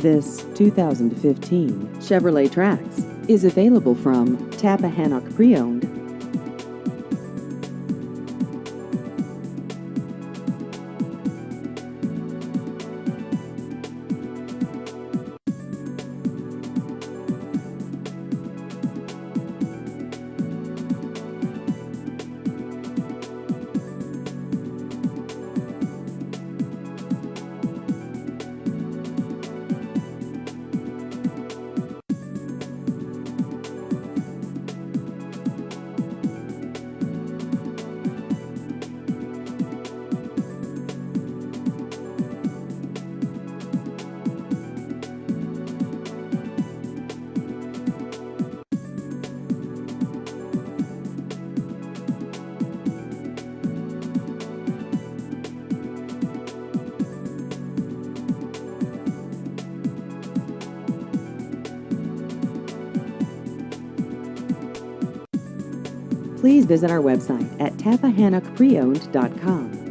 This 2015 Chevrolet Trax is available from Tappahannock Pre-Owned. Please visit our website at tappahannockpreowned.com.